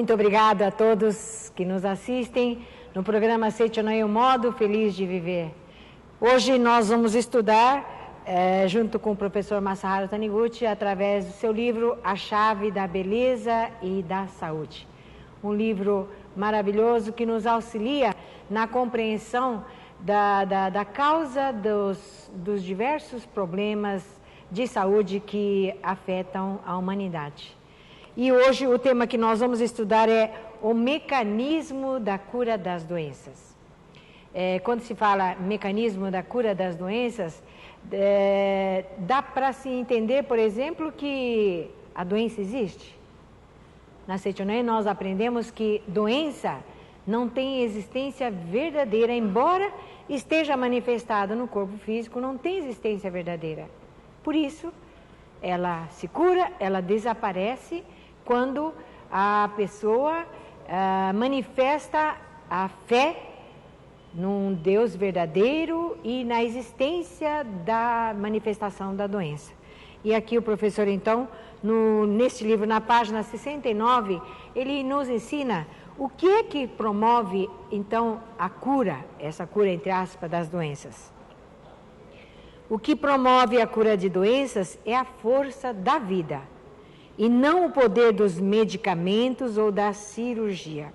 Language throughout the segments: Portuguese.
Muito obrigada a todos que nos assistem no programa Seitonai, o modo feliz de viver. Hoje nós vamos estudar, junto com o professor Masaharu Taniguchi, através do seu livro A Chave da Beleza e da Saúde. Um livro maravilhoso que nos auxilia na compreensão da causa dos diversos problemas de saúde que afetam a humanidade. E hoje o tema que nós vamos estudar é o mecanismo da cura das doenças. Quando se fala mecanismo da cura das doenças, dá para se entender, por exemplo, que a doença existe. Na Seitonai nós aprendemos que doença não tem existência verdadeira, embora esteja manifestada no corpo físico, não tem existência verdadeira. Por isso, ela se cura, ela desaparece quando a pessoa manifesta a fé num Deus verdadeiro e na existência da manifestação da doença. E aqui o professor, então, neste livro, na página 69, ele nos ensina o que é que promove, então, a cura, essa cura, entre aspas, das doenças. O que promove a cura de doenças é a força da vida, e não o poder dos medicamentos ou da cirurgia.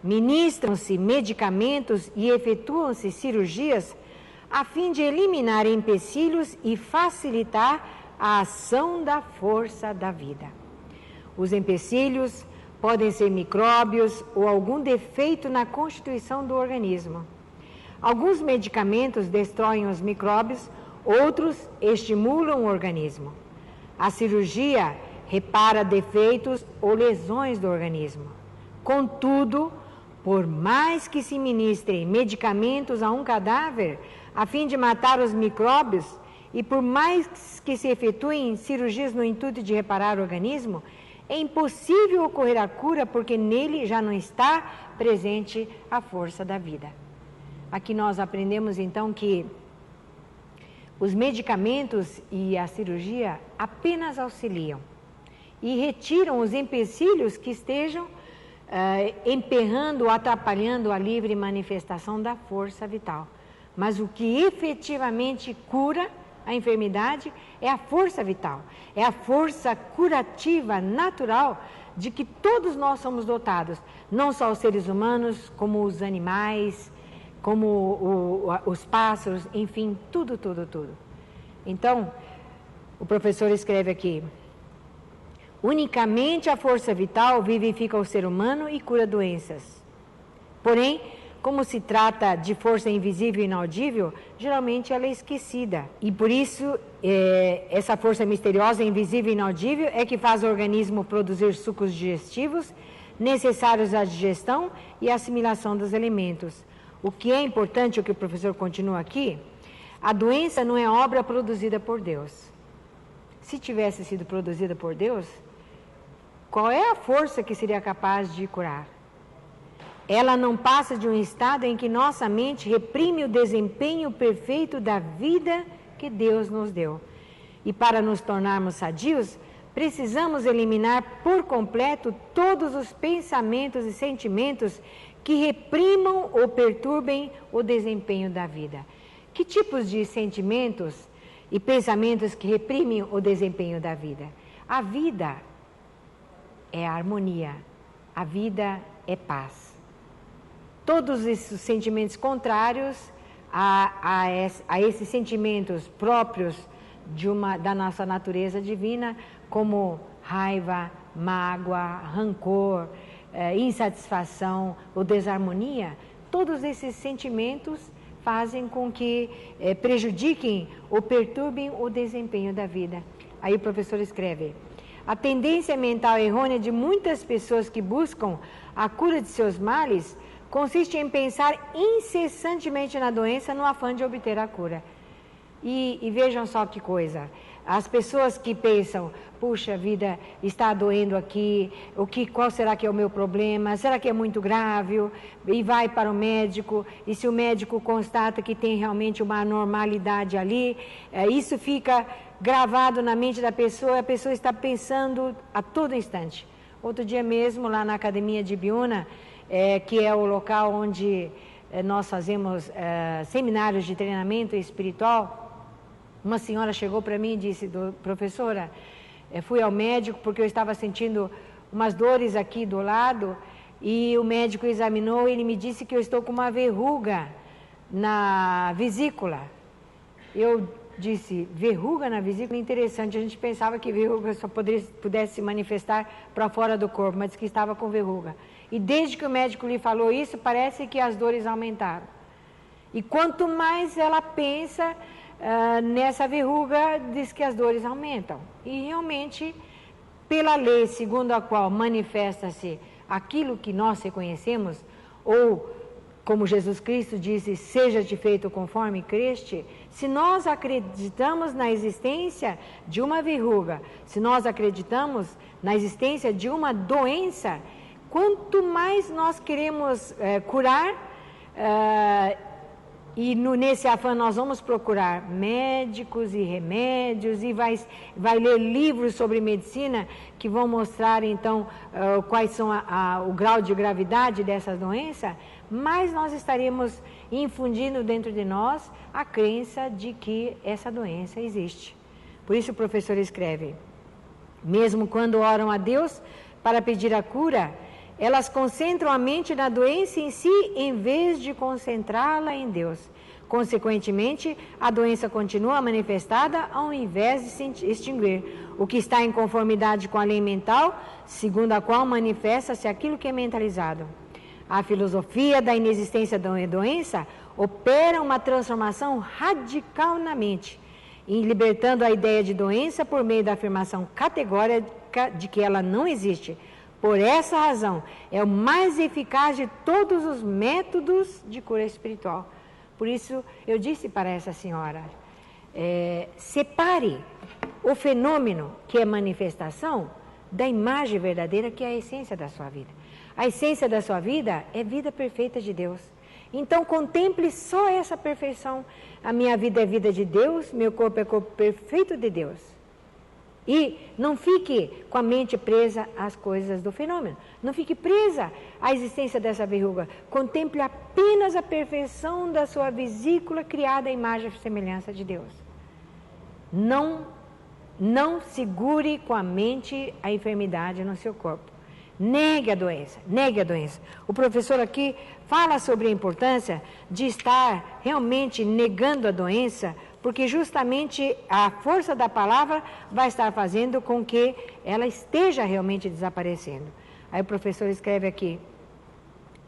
Ministram-se medicamentos e efetuam-se cirurgias a fim de eliminar empecilhos e facilitar a ação da força da vida. Os empecilhos podem ser micróbios ou algum defeito na constituição do organismo. Alguns medicamentos destroem os micróbios, outros estimulam o organismo. A cirurgia repara defeitos ou lesões do organismo. Contudo, por mais que se ministrem medicamentos a um cadáver, a fim de matar os micróbios, e por mais que se efetuem cirurgias no intuito de reparar o organismo, é impossível ocorrer a cura porque nele já não está presente a força da vida. Aqui nós aprendemos então que os medicamentos e a cirurgia apenas auxiliam e retiram os empecilhos que estejam emperrando ou atrapalhando a livre manifestação da força vital. Mas o que efetivamente cura a enfermidade é a força vital, é a força curativa natural de que todos nós somos dotados, não só os seres humanos, como os animais, como os pássaros, enfim, tudo. Então, o professor escreve aqui: unicamente a força vital vivifica o ser humano e cura doenças. Porém, como se trata de força invisível e inaudível, geralmente ela é esquecida. E por isso, essa força misteriosa, invisível e inaudível é que faz o organismo produzir sucos digestivos necessários à digestão e assimilação dos alimentos. O que é importante, o que o professor continua aqui, a doença não é obra produzida por Deus. Se tivesse sido produzida por Deus, qual é a força que seria capaz de curar? Ela não passa de um estado em que nossa mente reprime o desempenho perfeito da vida que Deus nos deu. E para nos tornarmos sadios, precisamos eliminar por completo todos os pensamentos e sentimentos que reprimam ou perturbem o desempenho da vida. Que tipos de sentimentos e pensamentos que reprimem o desempenho da vida? A vida é harmonia, a vida é paz. Todos esses sentimentos contrários a esses sentimentos próprios da nossa natureza divina, como raiva, mágoa, rancor, insatisfação ou desarmonia, todos esses sentimentos fazem com que prejudiquem ou perturbem o desempenho da vida. Aí o professor escreve: a tendência mental errônea de muitas pessoas que buscam a cura de seus males consiste em pensar incessantemente na doença no afã de obter a cura. E vejam só que coisa, as pessoas que pensam, puxa vida, está doendo aqui, qual será que é o meu problema, será que é muito grave, e vai para o médico, e se o médico constata que tem realmente uma anormalidade ali, isso fica gravado na mente da pessoa, a pessoa está pensando a todo instante, Outro dia mesmo, lá na Academia de Ibiúna, que é o local onde nós fazemos seminários de treinamento espiritual, uma senhora chegou para mim e disse: professora, fui ao médico porque eu estava sentindo umas dores aqui do lado, e o médico examinou e ele me disse que eu estou com uma verruga na vesícula. Eu disse: verruga na vesícula? Interessante, a gente pensava que verruga só pudesse se manifestar para fora do corpo, mas que estava com verruga. E desde que o médico lhe falou isso, parece que as dores aumentaram. E quanto mais ela pensa nessa verruga, diz que as dores aumentam. E realmente, pela lei segundo a qual manifesta-se aquilo que nós reconhecemos, ou como Jesus Cristo disse: seja-te feito conforme creste. Se nós acreditamos na existência de uma verruga, se nós acreditamos na existência de uma doença, quanto mais nós queremos curar, e nesse afã nós vamos procurar médicos e remédios, e vai ler livros sobre medicina que vão mostrar então quais são o grau de gravidade dessa doença, mais nós estaremos infundindo dentro de nós a crença de que essa doença existe. Por isso o professor escreve: mesmo quando oram a Deus para pedir a cura, elas concentram a mente na doença em si, em vez de concentrá-la em Deus. Consequentemente, a doença continua manifestada ao invés de se extinguir, o que está em conformidade com a lei mental, segundo a qual manifesta-se aquilo que é mentalizado. A filosofia da inexistência da doença opera uma transformação radical na mente, libertando a ideia de doença por meio da afirmação categórica de que ela não existe. Por essa razão, é o mais eficaz de todos os métodos de cura espiritual. Por isso, eu disse para essa senhora: separe o fenômeno que é manifestação da imagem verdadeira, que é a essência da sua vida. A essência da sua vida é vida perfeita de Deus. Então, contemple só essa perfeição. A minha vida é vida de Deus, meu corpo é corpo perfeito de Deus. E não fique com a mente presa às coisas do fenômeno. Não fique presa à existência dessa verruga. Contemple apenas a perfeição da sua vesícula criada à imagem e semelhança de Deus. Não segure com a mente a enfermidade no seu corpo. Negue a doença, negue a doença. O professor aqui fala sobre a importância de estar realmente negando a doença, porque justamente a força da palavra vai estar fazendo com que ela esteja realmente desaparecendo. Aí o professor escreve aqui: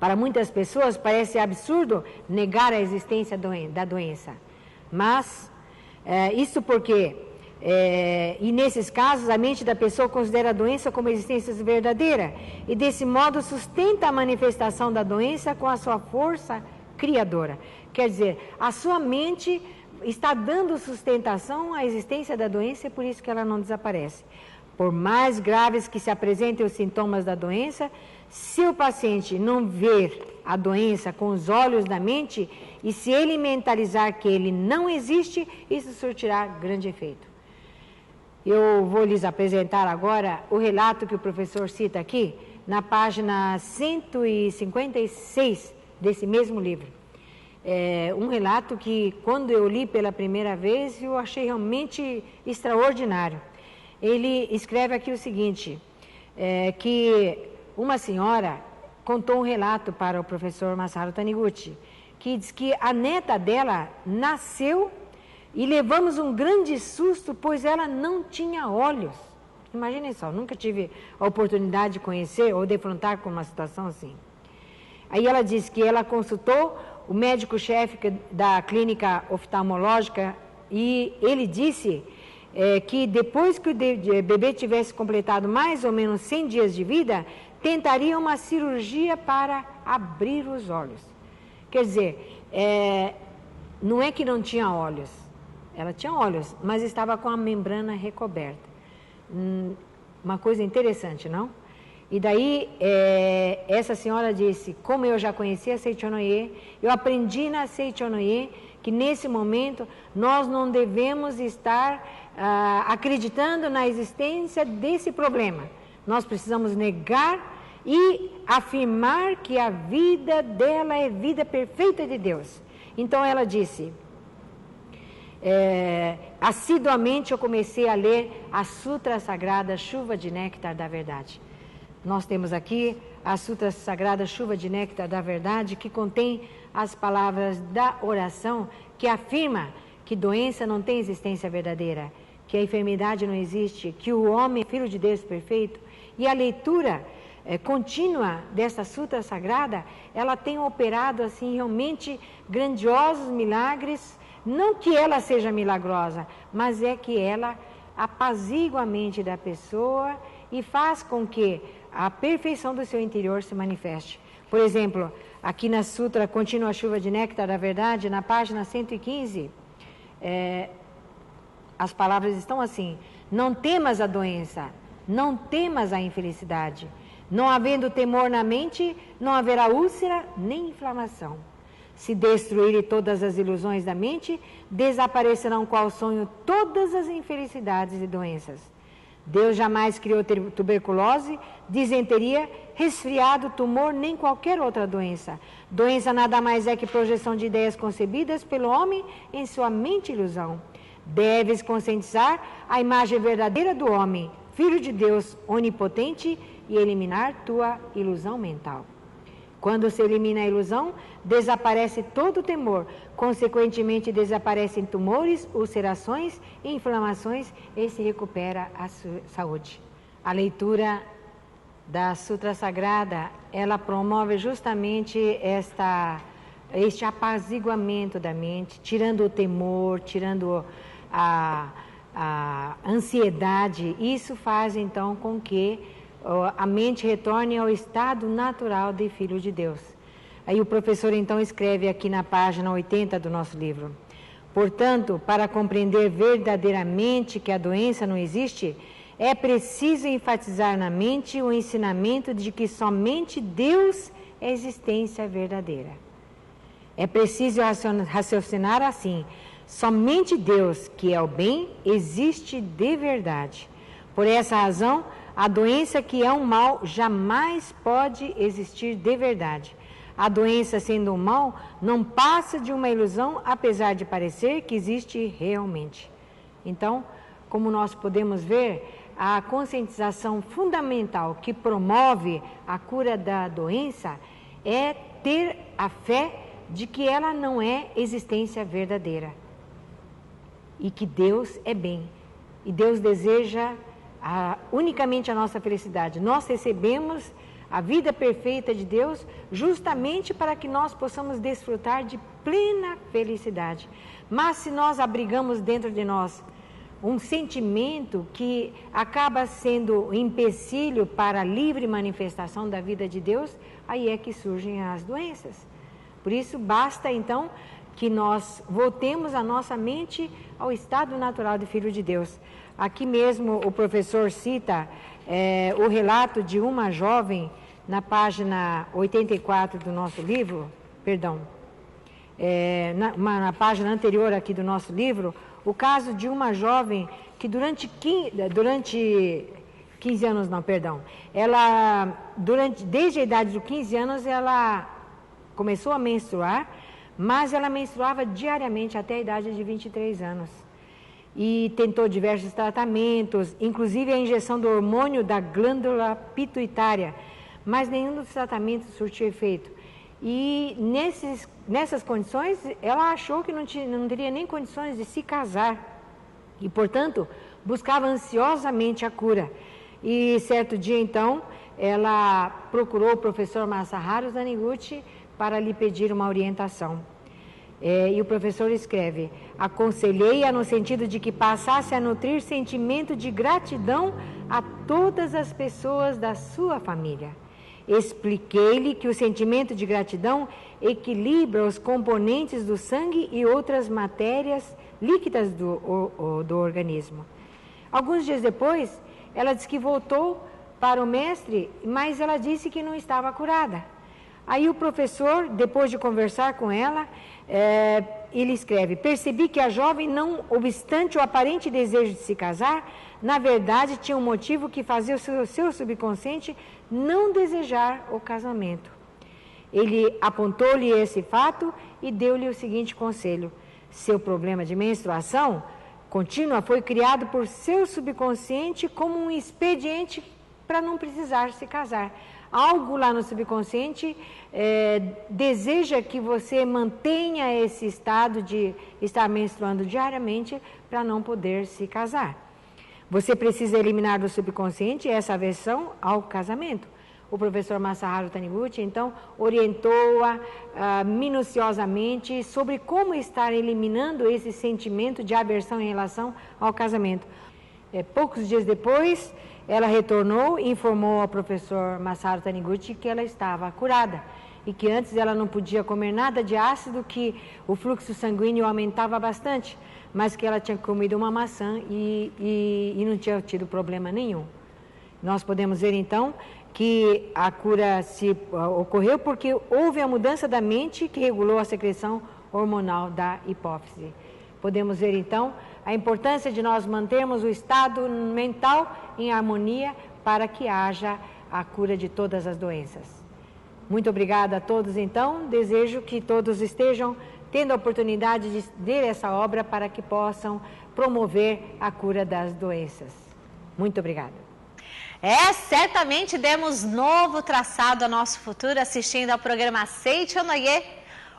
para muitas pessoas parece absurdo negar a existência da doença, mas isso porque, e nesses casos, a mente da pessoa considera a doença como existência verdadeira, e desse modo sustenta a manifestação da doença com a sua força criadora. Quer dizer, a sua mente está dando sustentação à existência da doença, e por isso que ela não desaparece. Por mais graves que se apresentem os sintomas da doença, se o paciente não ver a doença com os olhos da mente, e se ele mentalizar que ele não existe, isso surtirá grande efeito. Eu vou lhes apresentar agora o relato que o professor cita aqui, na página 156 desse mesmo livro. Um relato que, quando eu li pela primeira vez, eu achei realmente extraordinário. Ele escreve aqui o seguinte, que uma senhora contou um relato para o professor Masaru Taniguchi, que diz que a neta dela nasceu e levamos um grande susto, pois ela não tinha olhos. Imaginem só, nunca tive a oportunidade de conhecer ou defrontar com uma situação assim. Aí ela disse que ela consultou o médico-chefe da clínica oftalmológica e ele disse que depois que o bebê tivesse completado mais ou menos 100 dias de vida, tentaria uma cirurgia para abrir os olhos. Quer dizer, não é que não tinha olhos, ela tinha olhos, mas estava com a membrana recoberta. Uma coisa interessante, não? E daí, essa senhora disse: como eu já conhecia a Seichonoye, eu aprendi na Seichonoye que nesse momento nós não devemos estar acreditando na existência desse problema. nós precisamos negar e afirmar que a vida dela é vida perfeita de Deus. Então ela disse, assiduamente eu comecei a ler a Sutra Sagrada Chuva de Néctar da Verdade. Nós temos aqui a Sutra Sagrada Chuva de Néctar da Verdade, que contém as palavras da oração, que afirma que doença não tem existência verdadeira, que a enfermidade não existe, que o homem é filho de Deus perfeito. E a leitura contínua dessa Sutra Sagrada, ela tem operado assim realmente grandiosos milagres. Não que ela seja milagrosa, mas é que ela apazigua a mente da pessoa e faz com que a perfeição do seu interior se manifeste. Por exemplo, aqui na Sutra Contínua Chuva de Néctar da Verdade, na página 115, as palavras estão assim: não temas a doença, não temas a infelicidade. Não havendo temor na mente, não haverá úlcera nem inflamação. Se destruírem todas as ilusões da mente, desaparecerão qual sonho todas as infelicidades e doenças. Deus jamais criou tuberculose, disenteria, resfriado, tumor, nem qualquer outra doença. Doença nada mais é que projeção de ideias concebidas pelo homem em sua mente ilusão. Deves conscientizar a imagem verdadeira do homem, Filho de Deus onipotente, e eliminar tua ilusão mental. Quando se elimina a ilusão, desaparece todo o temor. Consequentemente, desaparecem tumores, ulcerações e inflamações e se recupera a saúde. A leitura da Sutra Sagrada, ela promove justamente este apaziguamento da mente, tirando o temor, tirando a ansiedade. Isso faz, então, com que a mente retorne ao estado natural de filho de Deus. Aí o professor então escreve aqui na página 80 do nosso livro: portanto, para compreender verdadeiramente que a doença não existe, é preciso enfatizar na mente o ensinamento de que somente Deus é existência verdadeira. É preciso raciocinar assim: somente Deus, que é o bem, existe de verdade. Por essa razão, a doença, que é um mal, jamais pode existir de verdade. A doença, sendo um mal, não passa de uma ilusão, apesar de parecer que existe realmente. Então, como nós podemos ver, a conscientização fundamental que promove a cura da doença é ter a fé de que ela não é existência verdadeira e que Deus é bem. E Deus deseja unicamente a nossa felicidade. Nós recebemos a vida perfeita de Deus justamente para que nós possamos desfrutar de plena felicidade. Mas se nós abrigamos dentro de nós um sentimento que acaba sendo um empecilho para a livre manifestação da vida de Deus, aí é que surgem as doenças. Por isso basta então que nós voltemos a nossa mente ao estado natural de Filho de Deus. Aqui mesmo o professor cita o relato de uma jovem na página 84 do nosso livro, na página anterior aqui do nosso livro, o caso de uma jovem que durante 15 anos, desde a idade de 15 anos ela começou a menstruar, mas ela menstruava diariamente até a idade de 23 anos. E tentou diversos tratamentos, inclusive a injeção do hormônio da glândula pituitária, mas nenhum dos tratamentos surtiu efeito. E nessas condições, ela achou que não teria nem condições de se casar. E, portanto, buscava ansiosamente a cura. E certo dia, então, ela procurou o professor Masaharu Taniguchi para lhe pedir uma orientação. E o professor escreve: aconselhei-a no sentido de que passasse a nutrir sentimento de gratidão a todas as pessoas da sua família. Expliquei-lhe que o sentimento de gratidão equilibra os componentes do sangue e outras matérias líquidas do organismo. Alguns dias depois, ela disse que voltou para o mestre, mas ela disse que não estava curada. Aí o professor, depois de conversar com ela, ele escreve: percebi que a jovem, não obstante o aparente desejo de se casar, na verdade tinha um motivo que fazia o seu subconsciente não desejar o casamento. Ele apontou-lhe esse fato e deu-lhe o seguinte conselho: seu problema de menstruação contínua foi criado por seu subconsciente como um expediente para não precisar se casar. Algo lá no subconsciente deseja que você mantenha esse estado de estar menstruando diariamente para não poder se casar. Você precisa eliminar do subconsciente essa aversão ao casamento. O professor Masaharu Taniguchi, então, orientou-a minuciosamente sobre como estar eliminando esse sentimento de aversão em relação ao casamento. Poucos dias depois, ela retornou e informou ao professor Masaharu Taniguchi que ela estava curada e que antes ela não podia comer nada de ácido, que o fluxo sanguíneo aumentava bastante, mas que ela tinha comido uma maçã e não tinha tido problema nenhum. Nós podemos ver então que a cura ocorreu porque houve a mudança da mente que regulou a secreção hormonal da hipófise. Podemos ver então a importância de nós mantermos o estado mental em harmonia para que haja a cura de todas as doenças. Muito obrigada a todos então, desejo que todos estejam tendo a oportunidade de ler essa obra para que possam promover a cura das doenças. Muito obrigada. Certamente demos novo traçado ao nosso futuro assistindo ao programa Aceite ou Noie,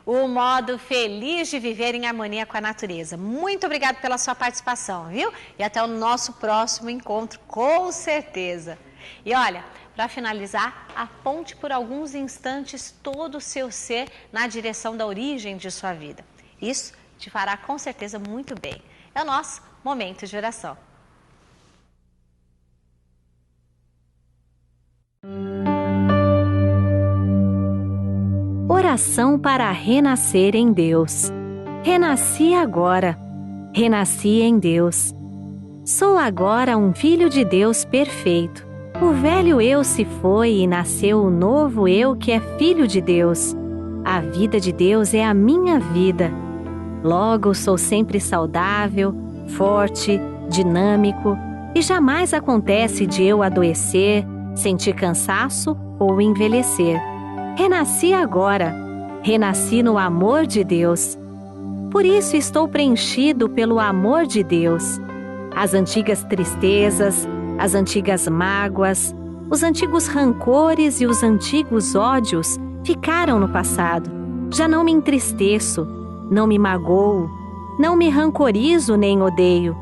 o modo feliz de viver em harmonia com a natureza. Muito obrigado pela sua participação, viu? E até o nosso próximo encontro, com certeza. E olha, para finalizar, aponte por alguns instantes todo o seu ser na direção da origem de sua vida. Isso te fará com certeza muito bem. É o nosso momento de oração. Oração para renascer em Deus. Renasci agora. Renasci em Deus. Sou agora um filho de Deus perfeito. O velho eu se foi e nasceu o novo eu que é filho de Deus. A vida de Deus é a minha vida. Logo sou sempre saudável, forte, dinâmico e jamais acontece de eu adoecer, sentir cansaço ou envelhecer. Renasci agora. Renasci no amor de Deus. Por isso estou preenchido pelo amor de Deus. As antigas tristezas, as antigas mágoas, os antigos rancores e os antigos ódios ficaram no passado. Já não me entristeço, não me magoo, não me rancorizo nem odeio.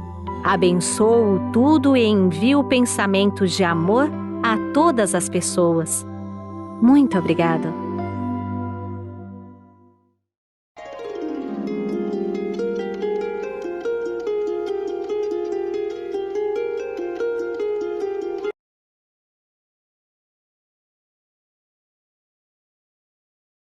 Abençoo tudo e envio pensamentos de amor a todas as pessoas. Muito obrigada.